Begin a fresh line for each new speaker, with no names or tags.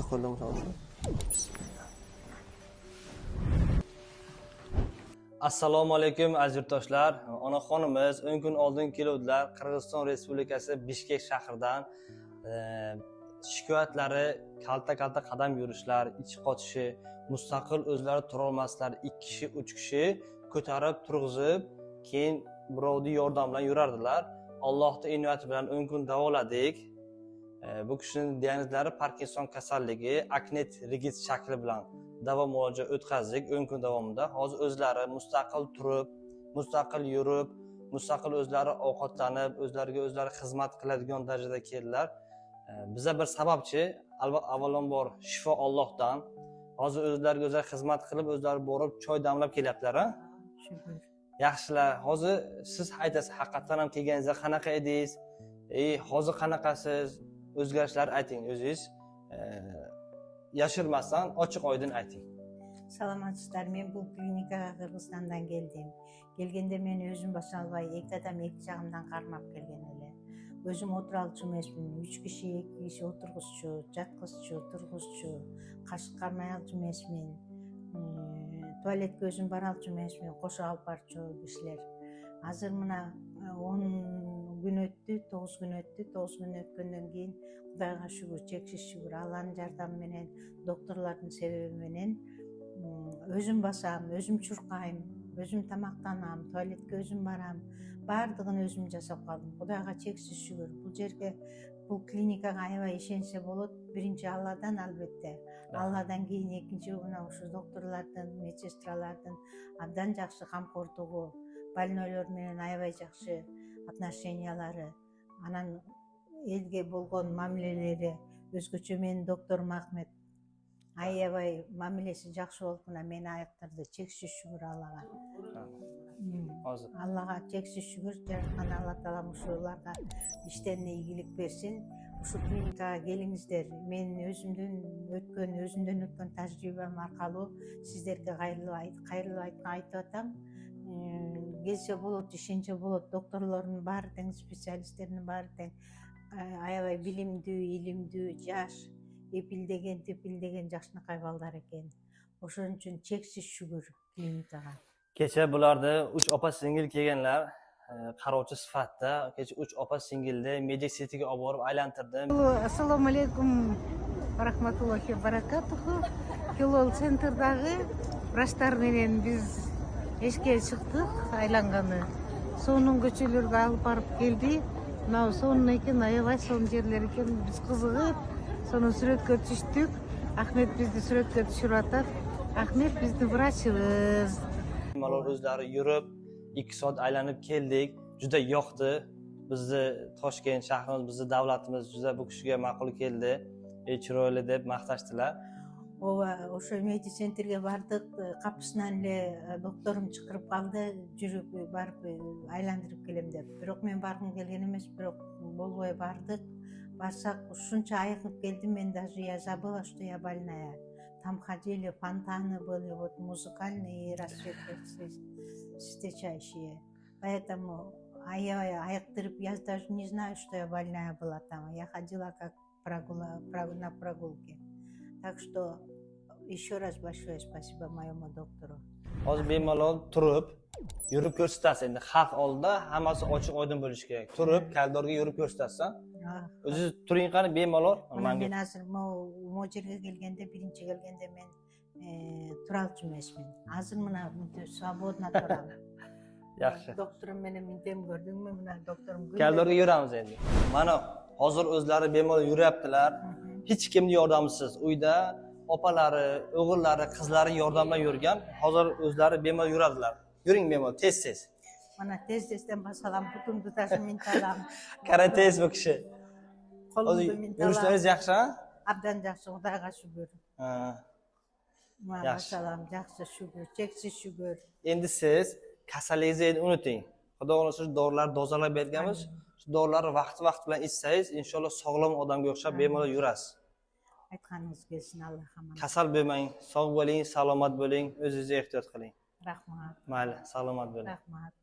qo'ldan shu. Assalomu alaykum aziz yurtdoshlar. Onaxonimiz 10 kun oldin keluvdilar Qirg'iziston Respublikasi Bishkek shahridan. Shikoyatlari kalta qadam yurishlar, ich qotishi, mustaqil o'zlari tura olmaslar, 2 kishi, 3 kishi ko'tarib, turg'izib, keyin birovning yordam bilan yurardilar. Allohning inoyati bilan 10 kun davoladik. Bu kishining diagnoslari Parkinson kasalligi, aknet rigid shakli bilan davo muolaja o'tkazdik 10 kun davomida. Hozir o'zlari mustaqil turib, mustaqil yurib, mustaqil o'zlari ovqatlanib, o'zlariga o'zlari xizmat qiladigan darajada keldilar. Biza bir sababchi, avvalambor shifo Allohdan. Hozir o'zlariga o'zlari xizmat qilib, o'zlari borib choy damlab kelyaptilar, ha?
Shukr.
Yaxshilar. Hozir siz aytasiz, haqiqatan ham kelganingizda qanaqa edingiz? Hozir qanaqasiz? O'zgarishlar ayting o'zingiz. Yashirmasdan ochiq oydin ayting.
Salamatçılar, men bu klinikaga Qirg'izistondan keldim. Kelgende men o'zim basa olbay, ikki odam ikki jag'imdan qarmab kelgan ele. O'zim o'tira oluvchi emasman. 3 kishi, 2 kishi o'tirg'izchu, jatqizchu, turg'izchu, qashiq qarmay oluvchi emasman. Tualetga o'zim bora oluvchi emasman, qo'shib olib boruvchi kishilar. Hozir mana 10 gün o'tdi, 9 gün o'tdi. 9 gün o'tgandan keyin Xudoga shukr, cheksiz shukr, Allohning yordami bilan, doktorlarning sebebi bilan o'zim basam, o'zim churqayım, o'zim tamoqtanam, tualetga o'zim baram. Bardığını o'zim jasab qoldim. Xudoga cheksiz shukr. Bu yerga, bu klinikaga aябай ishonsa bo'ladi. Birinchi Allohdan albatta. Allohdan keyin ikkinchi mana o'sha doktorlardan, medsestralardan abdan yaxshi qamqorligi, больнойлар менен аябай жақсы отношениялары, анан элге болгон мамилелери өзгөчө. Менин докторум Ахмет аябай мамилеси жакшы болуп мына мени айыктырды. Чексиз шүгүр Аллага. Аллага чексиз шүгүр. Жараткан Алла таалам ушуларга иштерине ийгилик берсин. Ушу клиникага келиңиздер. Мен өзүмдөн өткөн тажрыйбам аркалуу сиздерге кайрылып айтып атам. Келсе болот, ишенче болот. Докторлордун баары тең, специалисттердин баары тең. Аябай билимдүү, илимдүү, жаш, тепилдеген жакшынакай балдар экен. Ошон үчүн чексиз шүгүр клиникага.
Kecha bularda 3 opa singil kelganlar, qarovchi sifatida. Kecha 3 opa singilni Magic Cityga olib borib aylantirdim.
Assalomu alaykum va rahmatullohi va barakatuhu. Kilol centerdagi vrachlar менен биз эшикке чыктык, айланганы. Сонун көчөлөргө алып барып келди. Мына сонун экен, аябай сонун жерлер экен. Биз кызыгып, сону сүрөткө түштүк. Ахмет бизди сүрөткө түшүрүп атат. Ахмет биздин врачыбыз.
Malol o'zlari yurib 2 soat aylanib keldik. Juda yoqdi. Bizni Toshkent shahrimiz, bizni davlatimiz juda bu kishiga ma'qul keldi. Chiroyli deb maqtashdilar.
Ооба, ошо меди центрге бардык. Капысынан эле докторум чакырып калды, жүрүп барып айландырып келем деп. Бирок мен баргым келген эмес, бирок болбой бардык. Барсак ушунча айыгып келдим, мен даже я забыла, что я больная. Там ходили, фонтаны были, вот музыкальные расцветки встречающие. Поэтому айыктырып, я даже не знаю, что я больная была там. Я ходила как на прогулке. Так что еще раз большое спасибо моему доктору.
Hozir bemalol turib, yurib ko'rsatasiz. Endi xalq oldida hammasi ochiq oydin bo'lishi kerak. Turib, koridorga yurib ko'rsatasiz. O'zingiz turing qani bemalol.
Men hozir bu yerga kelganda, birinchi kelganda men tura oluvchi emasman. Hozir mana свободно turaman.
Yaxshi.
Doktorim meni mintem ko'rdingmi? Mana doktorim
koridorga yuramiz endi. Mana hozir o'zlari bemalol yuryaptilar. Hech kimning yordamisiz. Uyda opalari, o'g'illari, qizlari yordam bilan yurgan. Hozir o'zlari bemalol yuradilar. Yuring bemalol, tez.
Mana tezdan basalam, butun tutashim mintalam.
Karates bu kishi.
Qo'limda mintalam.
Yurishlaringiz yaxshi, ha?
Abdan yaxshi, Xudoga shukr. Masalam, yaxshi shukr, cheksiz shukr.
Endi siz kasalligingizni unuting. Xudo xolasa dorilar dozalab berganmiz. Shu dorilarni vaqti bilan ichsangiz, inshaalloh sog'lom odamga o'xshab bemalol yurasiz.
Aytganingiz kelsin, Alloh hamma.
Kasal bo'lmang, sog' bo'ling, salomat bo'ling, o'zingizni ehtiyot qiling.
Rahmat.
Mayli, salomat bo'ling.
Rahmat.